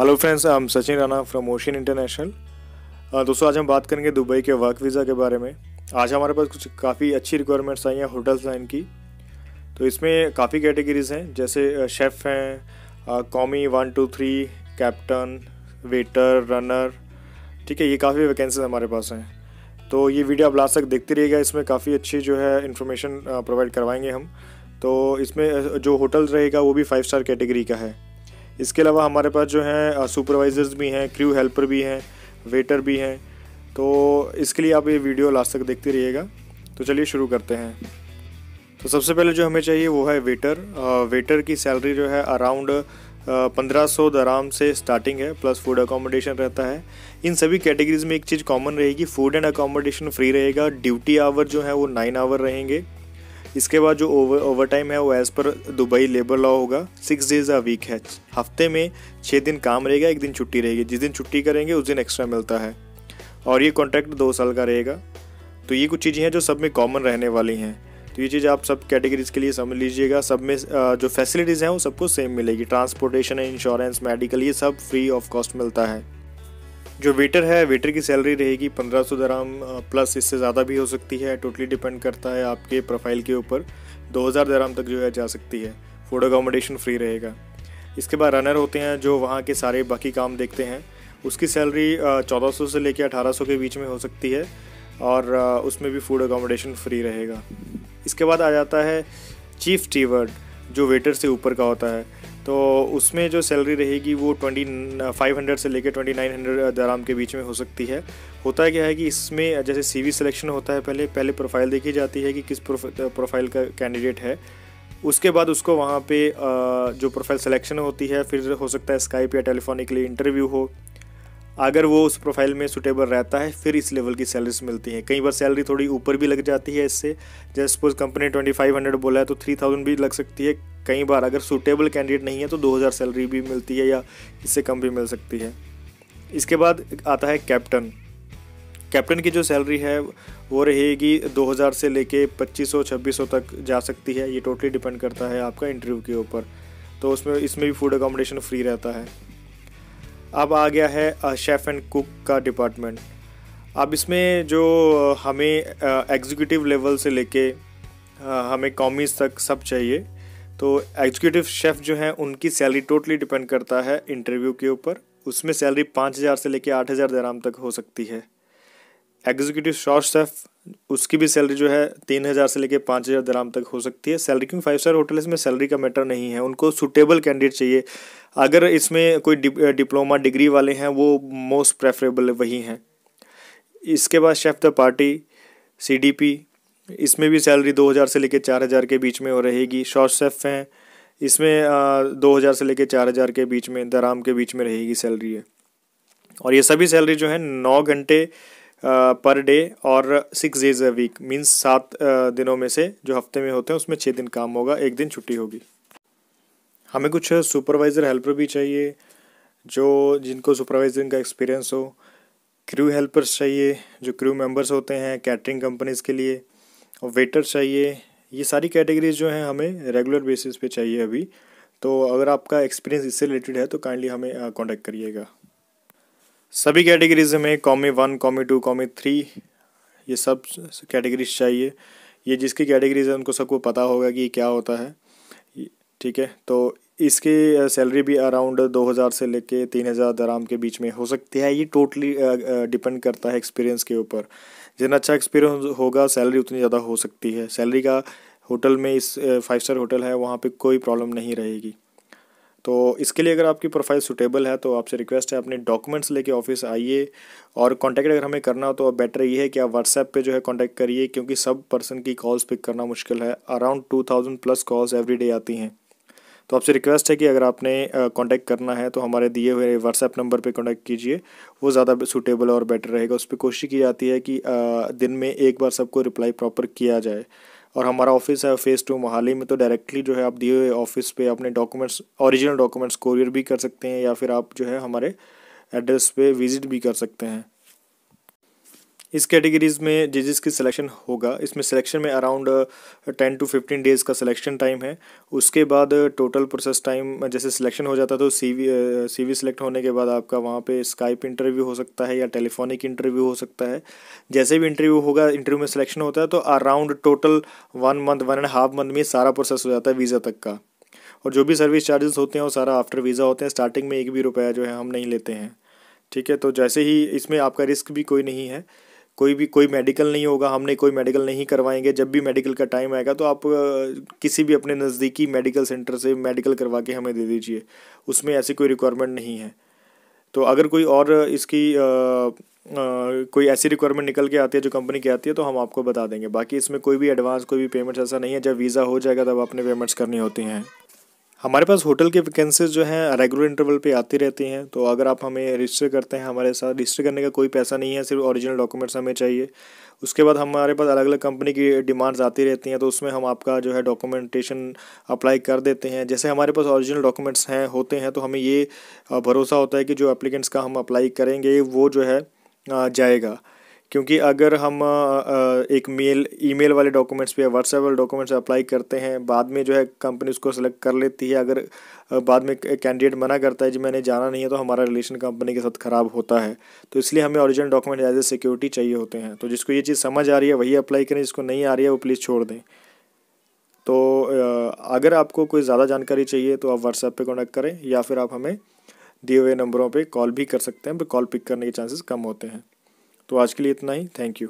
Hello friends, I am Sachin Rana from ocean international. दोस्तों, आज हम बात करेंगे दुबई के वर्क वीज़ा के बारे में। आज हमारे पास कुछ काफ़ी अच्छी रिक्वायरमेंट्स आई हैं होटल्स लाइन की। तो इसमें काफ़ी कैटेगरीज हैं, जैसे शेफ़ हैं, कॉमी 1 2 3, कैप्टन, वेटर, रनर। ठीक है, ये काफ़ी वैकेंसीज हमारे पास हैं। तो ये वीडियो आप लास्ट तक देखते रहिएगा। इसमें काफ़ी अच्छी जो है इन्फॉर्मेशन प्रोवाइड करवाएंगे हम। तो इसमें जो होटल रहेगा वो भी 5 स्टार कैटेगरी का है। इसके अलावा हमारे पास जो है सुपरवाइज़र्स भी हैं, क्रू हेल्पर भी हैं, वेटर भी हैं। तो इसके लिए आप ये वीडियो लास्ट तक देखते रहिएगा। तो चलिए शुरू करते हैं। तो सबसे पहले जो हमें चाहिए वो है वेटर। वेटर की सैलरी जो है अराउंड 1500 दराम से स्टार्टिंग है, प्लस फूड अकोमोडेशन रहता है। इन सभी कैटेगरीज में एक चीज़ कॉमन रहेगी, फूड एंड अकोमोडेशन फ्री रहेगा। ड्यूटी आवर जो है वो 9 आवर रहेंगे। इसके बाद जो ओवर टाइम है वो as per Dubai labour law होगा 6 डेज़ अ वीक है। हफ्ते में 6 दिन काम रहेगा, 1 दिन छुट्टी रहेगी। जिस दिन छुट्टी करेंगे उस दिन एक्स्ट्रा मिलता है। और ये कॉन्ट्रैक्ट 2 साल का रहेगा। तो ये कुछ चीज़ें हैं जो सब में कॉमन रहने वाली हैं। तो ये चीज़ आप सब कैटेगरीज के लिए समझ लीजिएगा। सब में जो फैसिलिटीज़ हैं वो सबको सेम मिलेगी। ट्रांसपोर्टेशन, इंश्योरेंस, मेडिकल, ये सब फ्री ऑफ कॉस्ट मिलता है। जो वेटर है, वेटर की सैलरी रहेगी 1500 दराम, प्लस इससे ज़्यादा भी हो सकती है। टोटली डिपेंड करता है आपके प्रोफाइल के ऊपर। 2000 दराम तक जो है जा सकती है। फूड अकोमोडेशन फ्री रहेगा। इसके बाद रनर होते हैं जो वहाँ के सारे बाकी काम देखते हैं। उसकी सैलरी 1400 से लेकर 1800 के बीच में हो सकती है, और उसमें भी फूड अकोमोडेशन फ्री रहेगा। इसके बाद आ जाता है चीफ स्टीवर्ड, जो वेटर से ऊपर का होता है। तो उसमें जो सैलरी रहेगी वो 2500 से लेकर 2900 दराम के बीच में हो सकती है। होता है क्या है कि इसमें जैसे सीवी सिलेक्शन होता है, पहले प्रोफाइल देखी जाती है कि किस प्रोफाइल का कैंडिडेट है। उसके बाद उसको वहाँ पे जो प्रोफाइल सिलेक्शन होती है, फिर हो सकता है स्काइप या टेलीफोनिकली इंटरव्यू हो। अगर वो उस प्रोफाइल में सूटेबल रहता है फिर इस लेवल की सैलरीज मिलती हैं। कई बार सैलरी थोड़ी ऊपर भी लग जाती है इससे। जैसे सपोज कंपनी 2500 बोला है तो 3000 भी लग सकती है। कई बार अगर सूटेबल कैंडिडेट नहीं है तो 2000 सैलरी भी मिलती है, या इससे कम भी मिल सकती है। इसके बाद आता है कैप्टन। कैप्टन की जो सैलरी है वो रहेगी 2000 से लेके 2500-2600 तक जा सकती है। ये टोटली डिपेंड करता है आपका इंटरव्यू के ऊपर। तो इसमें भी फूड अकोमोडेशन फ्री रहता है। अब आ गया है शेफ़ एंड कुक का डिपार्टमेंट। अब इसमें जो हमें एग्जीक्यूटिव लेवल से लेके हमें कॉमीज तक सब चाहिए। तो एग्जीक्यूटिव शेफ़ जो हैं उनकी सैलरी टोटली डिपेंड करता है इंटरव्यू के ऊपर। उसमें सैलरी 5000 से लेके 8000 दराम तक हो सकती है। एग्जीक्यूटिव शॉर्ट शेफ़, उसकी भी सैलरी जो है 3000 से लेके 5000 दराम तक हो सकती है। सैलरी, क्योंकि 5 स्टार होटल में सैलरी का मैटर नहीं है, उनको सूटेबल कैंडिडेट चाहिए। अगर इसमें कोई डिप्लोमा डिग्री वाले हैं वो मोस्ट प्रेफरेबल वही हैं। इसके बाद शेफ़ द पार्टी, CDP, इसमें भी सैलरी 2000 से लेके 4000 के बीच में हो रहेगी। शॉर्ट शेफ़ हैं, इसमें 2000 से लेके 4000 के बीच में दराम के बीच में रहेगी सैलरी है। और ये सभी सैलरी जो है 9 घंटे पर डे और 6 डेज अ वीक, मीन्स 7 दिनों में से जो हफ्ते में होते हैं उसमें 6 दिन काम होगा, 1 दिन छुट्टी होगी। हमें कुछ सुपरवाइज़र हेल्पर भी चाहिए जो जिनको सुपरवाइजिंग का एक्सपीरियंस हो। क्रू हेल्पर्स चाहिए जो क्रू मेंबर्स होते हैं कैटरिंग कंपनीज़ के लिए, और वेटर्स चाहिए। ये सारी कैटेगरीज जो हैं हमें रेगुलर बेसिस पे चाहिए अभी। तो अगर आपका एक्सपीरियंस इससे रिलेटेड है तो काइंडली हमें कांटेक्ट करिएगा। सभी कैटेगरीज में कॉमी 1, कॉमी 2, कॉमी 3, ये सब कैटेगरीज चाहिए। ये जिसकी कैटेगरीज है उनको सबको पता होगा कि क्या होता है। ठीक है, तो इसकी सैलरी भी अराउंड 2000 से लेके 3000 दराम के बीच में हो सकती है। ये टोटली डिपेंड करता है एक्सपीरियंस के ऊपर। जितना अच्छा एक्सपीरियंस होगा सैलरी उतनी ज़्यादा हो सकती है। सैलरी का होटल में, इस 5 स्टार होटल है वहाँ पे कोई प्रॉब्लम नहीं रहेगी। तो इसके लिए अगर आपकी प्रोफाइल सूटेबल है तो आपसे रिक्वेस्ट है अपने डॉक्यूमेंट्स लेके ऑफिस आइए। और कांटेक्ट अगर हमें करना हो तो बेटर ये है कि आप व्हाट्सएप पे जो है कांटेक्ट करिए, क्योंकि सब पर्सन की कॉल्स पिक करना मुश्किल है। Around 2000 plus calls every day आती हैं। तो आपसे रिक्वेस्ट है कि अगर आपने कांटेक्ट करना है तो हमारे दिए हुए व्हाट्सएप नंबर पे कांटेक्ट कीजिए, वो ज़्यादा सूटेबल और बेटर रहेगा। उस पर कोशिश की जाती है कि दिन में एक बार सबको रिप्लाई प्रॉपर किया जाए। और हमारा ऑफिस है फेज़ 2 मोहाली में। तो डायरेक्टली जो है आप दिए हुए ऑफिस पे अपने डॉक्यूमेंट्स, ओरिजिनल डॉक्यूमेंट्स कोरियर भी कर सकते हैं, या फिर आप जो है हमारे एड्रेस पे विज़िट भी कर सकते हैं। इस कैटेगरीज में जिसकी सिलेक्शन होगा, इसमें सिलेक्शन में अराउंड 10 to 15 डेज़ का सिलेक्शन टाइम है। उसके बाद टोटल प्रोसेस टाइम, जैसे सिलेक्शन हो जाता है तो सीवी सिलेक्ट होने के बाद आपका वहाँ पे स्काइप इंटरव्यू हो सकता है या टेलीफोनिक इंटरव्यू हो सकता है। जैसे भी इंटरव्यू होगा, इंटरव्यू में सिलेक्शन होता है तो अराउंड टोटल 1 मंथ 1.5 मंथ में सारा प्रोसेस हो जाता है वीज़ा तक का। और जो भी सर्विस चार्जेस होते हैं वो सारा आफ्टर वीज़ा होते हैं। स्टार्टिंग में 1 भी रुपया जो है हम नहीं लेते हैं, ठीक है। तो जैसे ही इसमें आपका रिस्क भी कोई नहीं है, कोई मेडिकल नहीं होगा, हमने कोई मेडिकल नहीं करवाएंगे। जब भी मेडिकल का टाइम आएगा तो आप किसी भी अपने नज़दीकी मेडिकल सेंटर से मेडिकल करवा के हमें दे दीजिए, उसमें ऐसी कोई रिक्वायरमेंट नहीं है। तो अगर कोई और इसकी कोई ऐसी रिक्वायरमेंट निकल के आती है जो कंपनी की आती है तो हम आपको बता देंगे। बाकी इसमें कोई भी एडवांस, कोई भी पेमेंट्स ऐसा नहीं है। जब वीज़ा हो जाएगा तब आपने पेमेंट्स करनी होती हैं। हमारे पास होटल की वैकेंसीज जो हैं रेगुलर इंटरवल पे आती रहती हैं। तो अगर आप हमें रजिस्टर करते हैं हमारे साथ, रजिस्टर करने का कोई पैसा नहीं है, सिर्फ ओरिजिनल डॉक्यूमेंट्स हमें चाहिए। उसके बाद हमारे पास अलग अलग कंपनी की डिमांड्स आती रहती हैं, तो उसमें हम आपका जो है डॉक्यूमेंटेशन अप्लाई कर देते हैं। जैसे हमारे पास ओरिजिनल डॉक्यूमेंट्स होते हैं तो हमें ये भरोसा होता है कि जो एप्लीकेंट्स का हम अप्लाई करेंगे वो जो है जाएगा। क्योंकि अगर हम एक ईमेल वाले डॉक्यूमेंट्स पे या व्हाट्सएप वाले डॉक्यूमेंट्स अप्लाई करते हैं, बाद में जो है कंपनी उसको सेलेक्ट कर लेती है। अगर बाद में कैंडिडेट मना करता है जी मैंने जाना नहीं है, तो हमारा रिलेशन कंपनी के साथ ख़राब होता है। तो इसलिए हमें original document as a security चाहिए होते हैं। तो जिसको ये चीज़ समझ आ रही है वही अप्लाई करें, जिसको नहीं आ रही है वो प्लीज़ छोड़ दें। तो अगर आपको कोई ज़्यादा जानकारी चाहिए तो आप व्हाट्सएप पे कॉन्टैक्ट करें या फिर आप हमें दिए हुए नंबरों पे कॉल भी कर सकते हैं, पर कॉल पिक करने के चांसेस कम होते हैं। तो आज के लिए इतना ही। Thank you.